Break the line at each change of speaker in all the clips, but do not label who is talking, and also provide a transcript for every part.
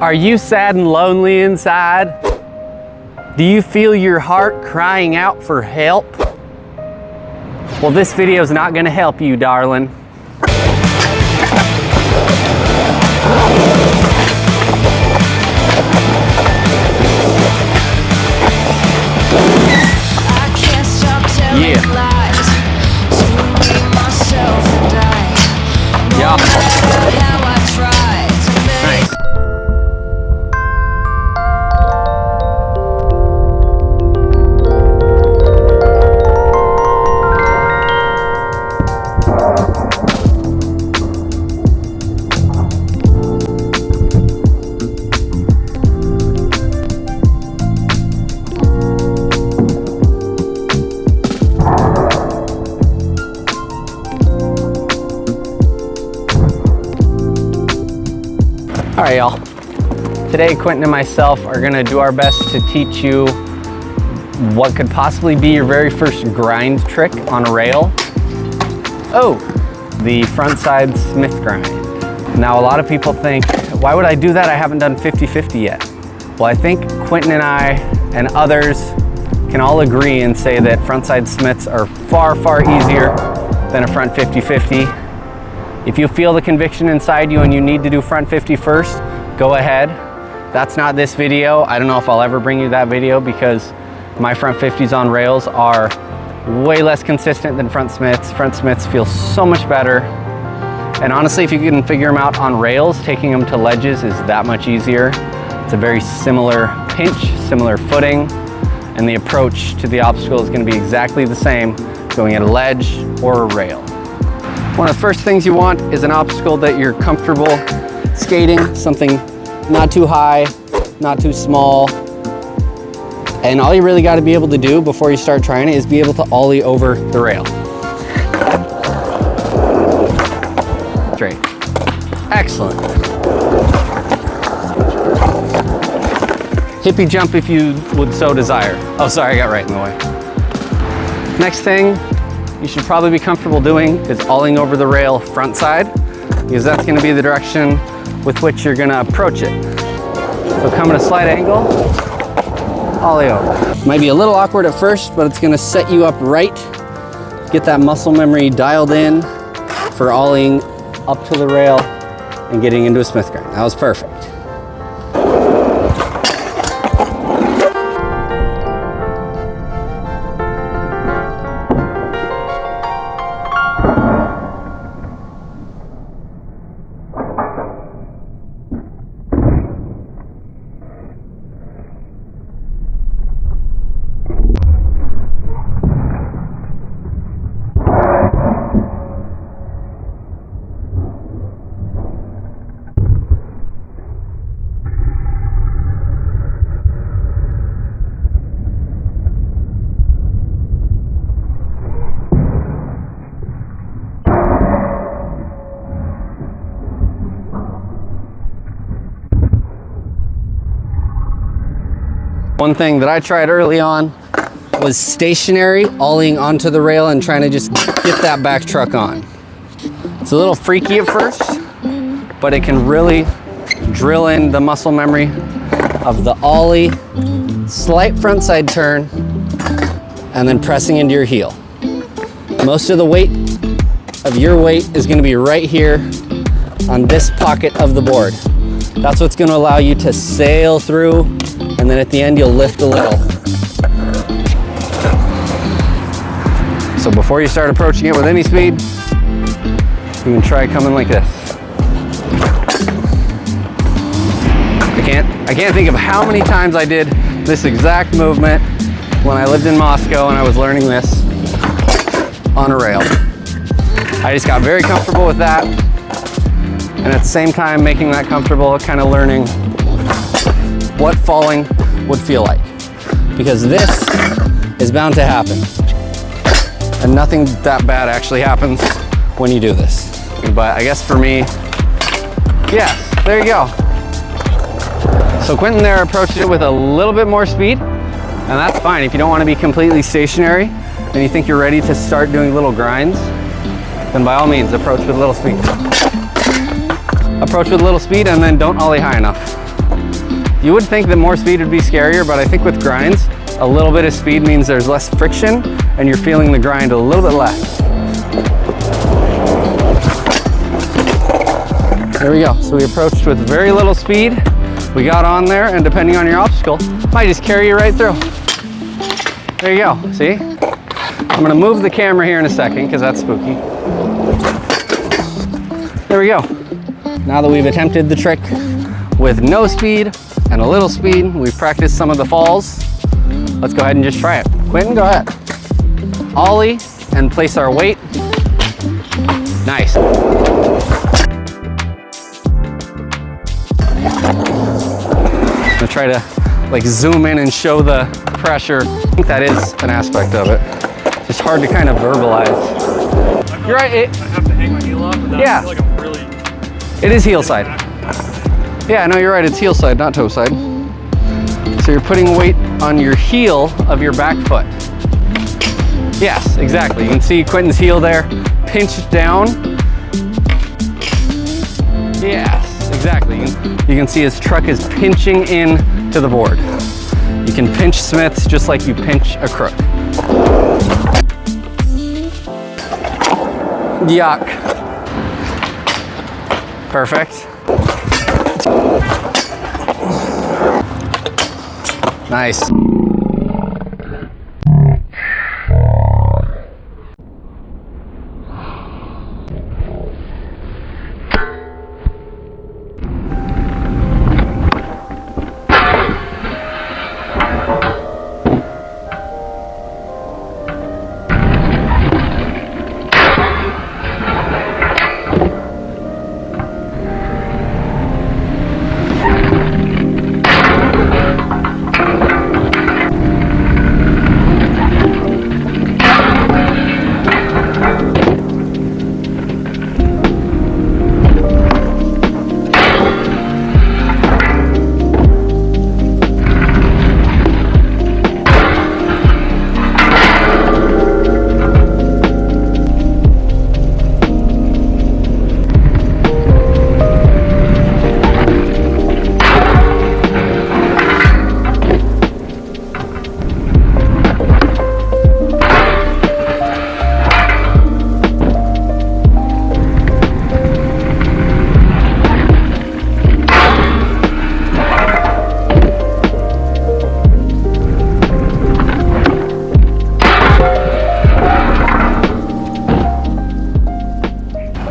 Are you sad and lonely inside? Do you feel your heart crying out for help? Well, this video is not going to help you, darling. All right, y'all. Today, Quentin and myself are gonna do our best to teach you what could possibly be your very first grind trick on a rail. Oh, the frontside Smith grind. Now, a lot of people think, why would I do that? I haven't done 50-50 yet. Well, I think Quentin and I and others can all agree and say that frontside Smiths are far, far easier than a front 50-50. If you feel the conviction inside you and you need to do front 50 first, go ahead. That's not this video. I don't know if I'll ever bring you that video because my front 50s on rails are way less consistent than front Smiths. Front Smiths feel so much better. And honestly, if you can figure them out on rails, taking them to ledges is that much easier. It's a very similar pinch, similar footing, and the approach to the obstacle is going to be exactly the same going at a ledge or a rail. One of the first things you want is an obstacle that you're comfortable skating, something not too high, not too small. And all you really got to be able to do before you start trying it is be able to ollie over the rail. Straight. Excellent. Hippie jump if you would so desire. Oh, sorry, I got right in the way. Next thing you should probably be comfortable doing is ollieing over the rail front side, because that's going to be the direction with which you're going to approach it. So come at a slight angle, ollie over. Might be a little awkward at first, but it's going to set you up right. Get that muscle memory dialed in for ollieing up to the rail and getting into a Smith grind. That was perfect. One thing that I tried early on was stationary, ollieing onto the rail and trying to just get that back truck on. It's a little freaky at first, but it can really drill in the muscle memory of the ollie, slight front side turn, and then pressing into your heel. Most of the weight of your weight is going to be right here on this pocket of the board. That's what's going to allow you to sail through, and then at the end you'll lift a little. So before you start approaching it with any speed, you can try coming like this. I can't think of how many times I did this exact movement when I lived in Moscow and I was learning this on a rail. I just got very comfortable with that, and at the same time making that comfortable, kind of learning what falling would feel like, because this is bound to happen, and nothing that bad actually happens when you do this. But I guess for me, yes, there you go. So Quentin there approached it with a little bit more speed, and that's fine. If you don't want to be completely stationary and you think you're ready to start doing little grinds, then by all means approach with a little speed. Approach with a little speed and then don't ollie high enough. You would think that more speed would be scarier, but I think with grinds, a little bit of speed means there's less friction and you're feeling the grind a little bit less. There we go. So we approached with very little speed. We got on there, and depending on your obstacle, might just carry you right through. There you go, see? I'm gonna move the camera here in a second because that's spooky. There we go. Now that we've attempted the trick with no speed and a little speed, we've practiced some of the falls. Let's go ahead and just try it. Quentin, go ahead. Ollie and place our weight. Nice. I'm gonna try to like zoom in and show the pressure. I think that is an aspect of it. It's hard to kind of verbalize. You're right.
I have to hang my heel up, but
Yeah.
I feel like I'm really...
It is heel side. Yeah, no, you're right. It's heel side, not toe side. So you're putting weight on your heel of your back foot. Yes, exactly. You can see Quentin's heel there, pinched down. Yes, exactly. You can see his truck is pinching in to the board. You can pinch Smiths just like you pinch a crook. Yuck. Perfect. Nice.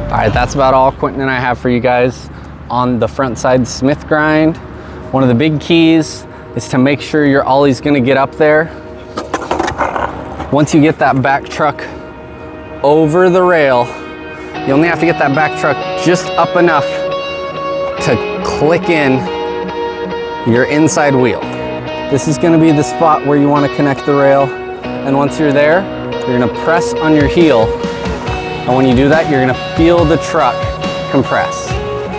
All right, that's about all Quentin and I have for you guys on the front side Smith grind. One of the big keys is to make sure your ollie's gonna get up there. Once you get that back truck over the rail, you only have to get that back truck just up enough to click in your inside wheel. This is gonna be the spot where you wanna connect the rail. And once you're there, you're gonna press on your heel. And when you do that, you're gonna feel the truck compress.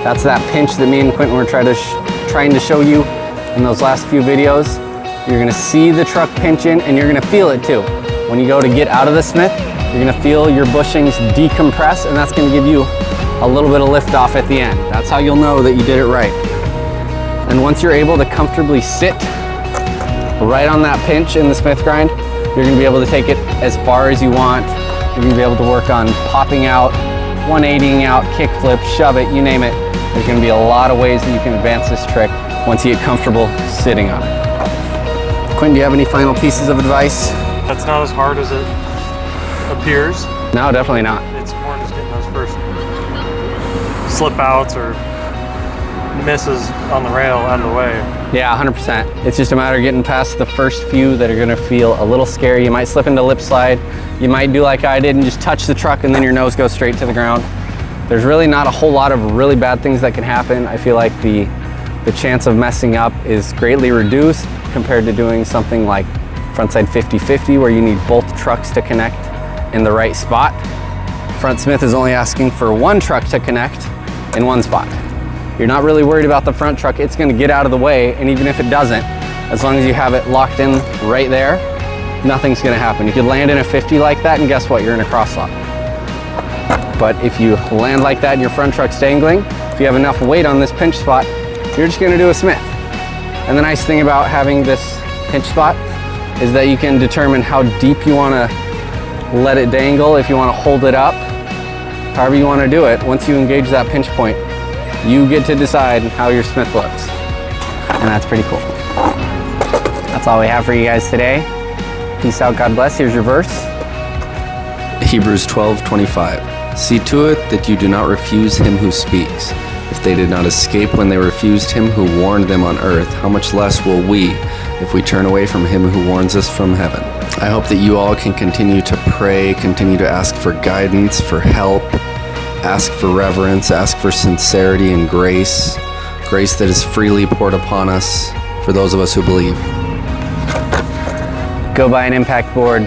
That's that pinch that me and Quentin were trying to show you in those last few videos. You're gonna see the truck pinch in and you're gonna feel it too. When you go to get out of the Smith, you're gonna feel your bushings decompress, and that's gonna give you a little bit of lift off at the end. That's how you'll know that you did it right. And once you're able to comfortably sit right on that pinch in the Smith grind, you're gonna be able to take it as far as you want. You're gonna be able to work on popping out, 180ing out, kick flip, shove it, you name it. There's gonna be a lot of ways that you can advance this trick once you get comfortable sitting on it. Quentin, do you have any final pieces of advice?
That's not as hard as it appears.
No, definitely not.
It's more just getting those first slip outs or misses on the rail out of the way.
Yeah, 100%. It's just a matter of getting past the first few that are gonna feel a little scary. You might slip into lip slide. You might do like I did and just touch the truck and then your nose goes straight to the ground. There's really not a whole lot of really bad things that can happen. I feel like the chance of messing up is greatly reduced compared to doing something like frontside 50-50 where you need both trucks to connect in the right spot. Front Smith is only asking for one truck to connect in one spot. You're not really worried about the front truck. It's gonna get out of the way, and even if it doesn't, as long as you have it locked in right there, nothing's gonna happen. You could land in a 50 like that, and guess what? You're in a crosslock. But if you land like that and your front truck's dangling, if you have enough weight on this pinch spot, you're just gonna do a Smith. And the nice thing about having this pinch spot is that you can determine how deep you want to let it dangle, if you want to hold it up, however you want to do it. Once you engage that pinch point, you get to decide how your Smith looks. And that's pretty cool. That's all we have for you guys today. Peace out, God bless. Here's your verse.
Hebrews 12:25. See to it that you do not refuse him who speaks. If they did not escape when they refused him who warned them on earth, how much less will we if we turn away from him who warns us from heaven? I hope that you all can continue to pray, continue to ask for guidance, for help, ask for reverence, ask for sincerity and grace, grace that is freely poured upon us for those of us who believe.
Go buy an impact board.